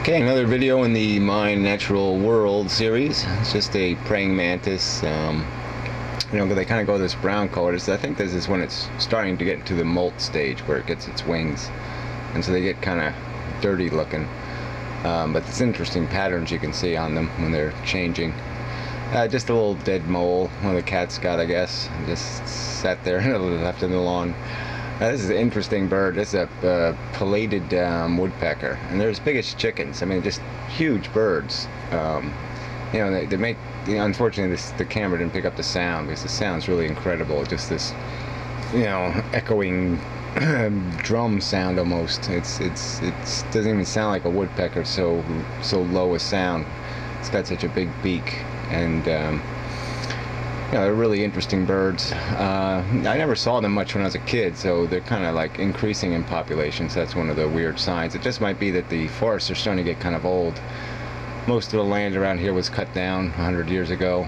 Okay, another video in the My Natural World series. It's just a praying mantis. You know, they kind of go this brown color. I think this is when it's starting to get into the molt stage where it gets its wings, and so they get kind of dirty looking. But it's interesting patterns you can see on them when they're changing. Just a little dead mole, one of the cats got, I guess. Just sat there and left in the lawn. This is an interesting bird. This is a pileated woodpecker, and they're as big as chickens. I mean, just huge birds. You know, they make. You know, unfortunately, the camera didn't pick up the sound because the sound's really incredible. Just this, you know, echoing drum sound almost. It doesn't even sound like a woodpecker. So low a sound. It's got such a big beak, and you know, they're really interesting birds. I never saw them much when I was a kid, so they're kind of like increasing in population, so that's one of the weird signs. It just might be that the forests are starting to get kind of old. Most of the land around here was cut down 100 years ago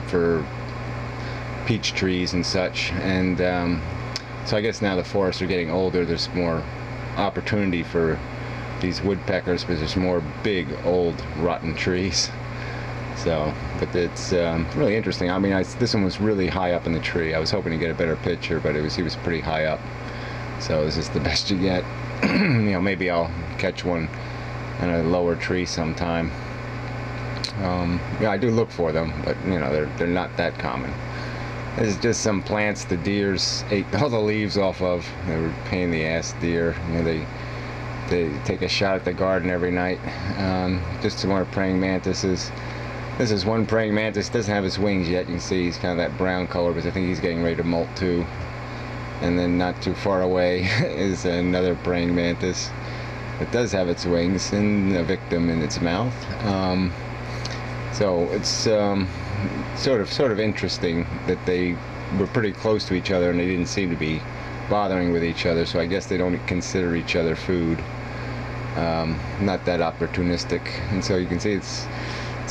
for peach trees and such, and so I guess now the forests are getting older. There's more opportunity for these woodpeckers because there's more big, old, rotten trees. So, but it's really interesting. I mean, this one was really high up in the tree. I was hoping to get a better picture, but he was pretty high up. So this is the best you get. You know, maybe I'll catch one in a lower tree sometime. Yeah, I do look for them, but you know, they're not that common. This is just some plants the deers ate all the leaves off of. They were a pain in the ass, deer. You know, they take a shot at the garden every night. Just some more praying mantises. This is one praying mantis. Doesn't have his wings yet. You can see he's kind of that brown color, but I think he's getting ready to molt too. And then not too far away is another praying mantis. It does have its wings and a victim in its mouth. So it's sort of interesting that they were pretty close to each other and they didn't seem to be bothering with each other. So I guess they don't consider each other food. Not that opportunistic. And so you can see it's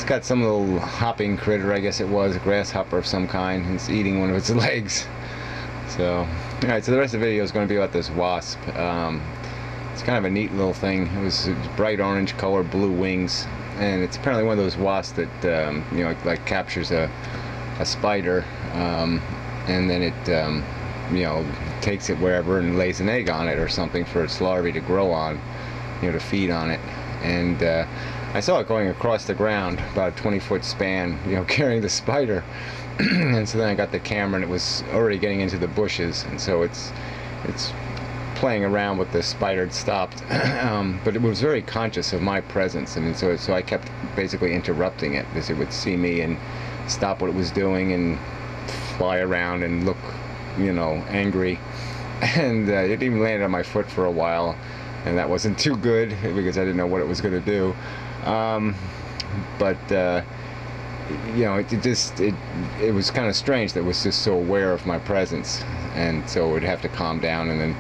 got some little hopping critter, I guess it was, a grasshopper of some kind. It's eating one of its legs. So, alright, so the rest of the video is going to be about this wasp. It's kind of a neat little thing. It was bright orange color, blue wings, and it's apparently one of those wasps that, you know, like captures a spider, and then it, you know, takes it wherever and lays an egg on it or something for its larvae to grow on, you know, to feed on it. And I saw it going across the ground, about a 20-foot span, you know, carrying the spider. And so then I got the camera, and it was already getting into the bushes, and so it's playing around with the spider. It stopped, but it was very conscious of my presence, and so I kept basically interrupting it because it would see me and stop what it was doing and fly around and look, you know, angry. And it even landed on my foot for a while, and that wasn't too good because I didn't know what it was going to do. But you know, it was kind of strange that it was just so aware of my presence, and so it would have to calm down and then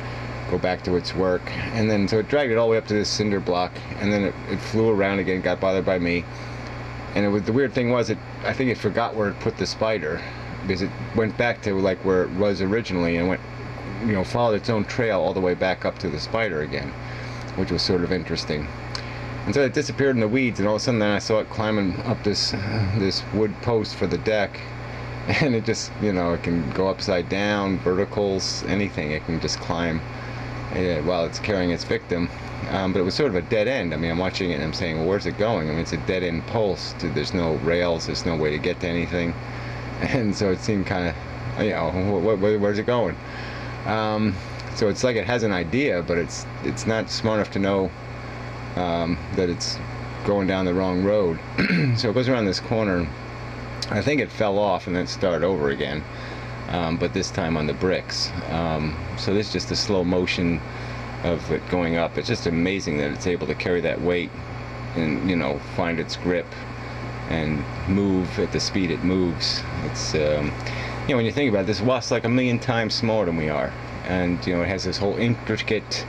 go back to its work. And then so it dragged it all the way up to this cinder block, and then it flew around again, got bothered by me. And the weird thing was, I think it forgot where it put the spider, because it went back to like where it was originally and went, you know, followed its own trail all the way back up to the spider again, which was sort of interesting. And so it disappeared in the weeds, and all of a sudden then I saw it climbing up this wood post for the deck, and it just, you know, it can go upside down, verticals, anything. It can just climb while it's carrying its victim. But it was sort of a dead end. I mean, I'm watching it and I'm saying, well, where's it going? I mean, it's a dead end post. There's no rails. There's no way to get to anything. And so it seemed kind of, you know, where's it going? So it's like it has an idea, but it's not smart enough to know that it's going down the wrong road. So it goes around this corner. I think it fell off and then started over again, but this time on the bricks. So this is just the slow motion of it going up. It's just amazing that it's able to carry that weight and, you know, find its grip and move at the speed it moves. It's you know, when you think about it, this wasp's like 1,000,000 times smaller than we are, and you know, it has this whole intricate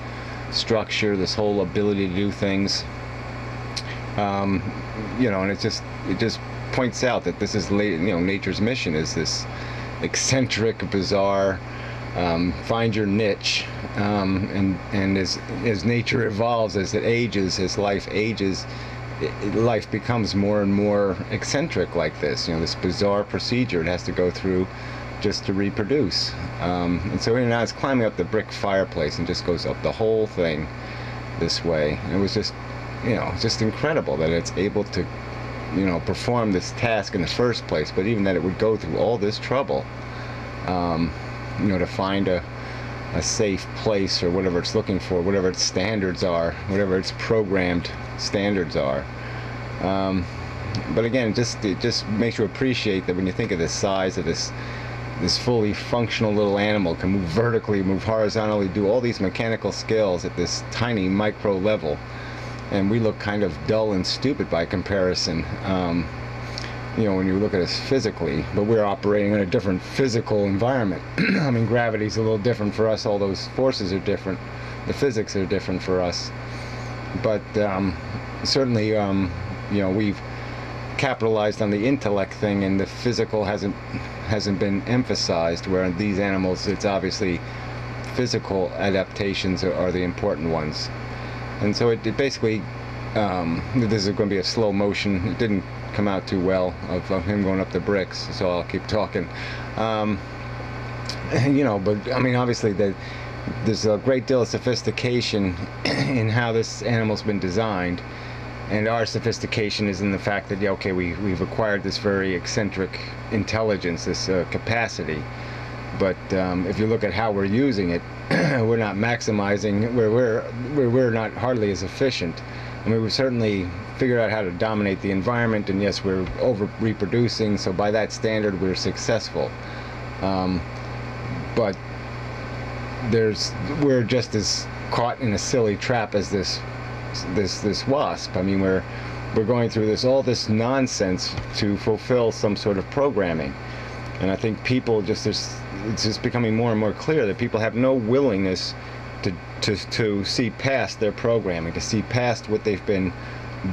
structure, this whole ability to do things, you know, and it just points out that this is, you know, nature's mission is this eccentric, bizarre, find your niche, and as nature evolves, as it ages, as life ages, life becomes more and more eccentric like this. This bizarre procedure it has to go through just to reproduce. And so now it's climbing up the brick fireplace and just goes up the whole thing this way. And it was just, just incredible that it's able to, perform this task in the first place, but even that it would go through all this trouble, to find a safe place or whatever it's looking for, whatever its standards are, whatever its programmed standards are. But again, it just makes you appreciate that when you think of the size of this fully functional little animal, can move vertically, move horizontally, do all these mechanical skills at this tiny micro level, and we look kind of dull and stupid by comparison. When you look at us physically, but we're operating in a different physical environment. I mean, gravity's a little different for us, all those forces are different, the physics are different for us. But certainly, we've capitalized on the intellect thing, and the physical hasn't been emphasized, where in these animals, it's obviously physical adaptations are the important ones. And so it basically, this is going to be a slow motion. It didn't come out too well of him going up the bricks, so I'll keep talking. But I mean, obviously there's a great deal of sophistication in how this animal's been designed, and our sophistication is in the fact that we've acquired this very eccentric intelligence, this capacity. But if you look at how we're using it, we're not maximizing. We're not hardly as efficient. I mean, we've certainly figured out how to dominate the environment, and yes, we're over reproducing, so by that standard we're successful. But we're just as caught in a silly trap as this wasp. I mean, we're going through all this nonsense to fulfill some sort of programming. And I think people it's just becoming more and more clear that people have no willingness to see past their programming, to see past what they've been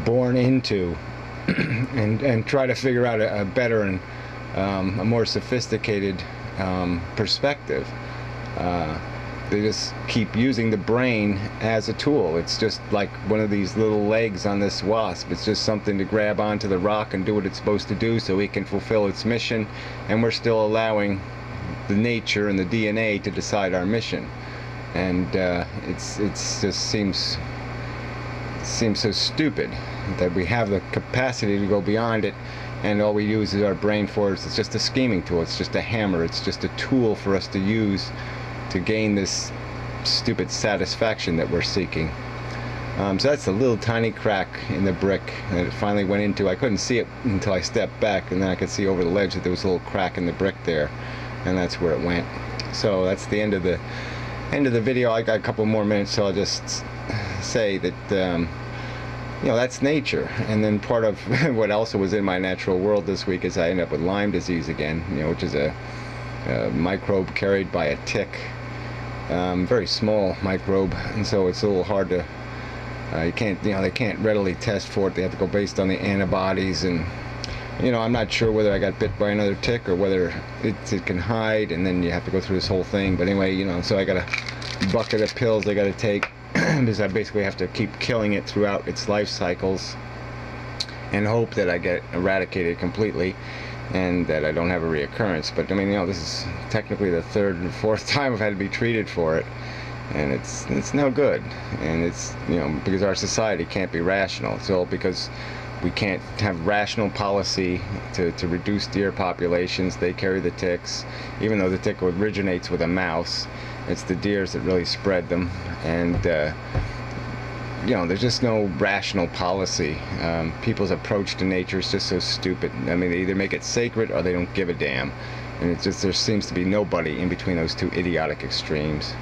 born into, and try to figure out a better and a more sophisticated perspective. They just keep using the brain as a tool. It's just like one of these little legs on this wasp. It's just something to grab onto the rock and do what it's supposed to do so it can fulfill its mission, and we're still allowing the nature and the DNA to decide our mission. And it's just seems so stupid that we have the capacity to go beyond it, and all we use is our brain for it. It's just a scheming tool. It's just a hammer. It's just a tool for us to use to gain this stupid satisfaction that we're seeking. So that's a little tiny crack in the brick that it finally went into. I couldn't see it until I stepped back, and then I could see over the ledge that there was a little crack in the brick there, and that's where it went. So that's the end of the video. I got a couple more minutes, so I'll just say that that's nature. And then part of what also was in my natural world this week is I ended up with Lyme disease again, which is a microbe carried by a tick. Very small microbe, and so it's a little hard to they can't readily test for it. They have to go based on the antibodies, and I'm not sure whether I got bit by another tick or whether it can hide, and then you have to go through this whole thing. But anyway, so I got a bucket of pills I got to take because I basically have to keep killing it throughout its life cycles and hope that I get eradicated completely and that I don't have a reoccurrence. But I mean, this is technically the third and fourth time I've had to be treated for it, and it's no good. And it's because our society can't be rational. It's all because we can't have rational policy to reduce deer populations. They carry the ticks, even though the tick originates with a mouse. It's the deers that really spread them, and there's just no rational policy. People's approach to nature is just so stupid. I mean, they either make it sacred or they don't give a damn, and it's just there seems to be nobody in between those two idiotic extremes.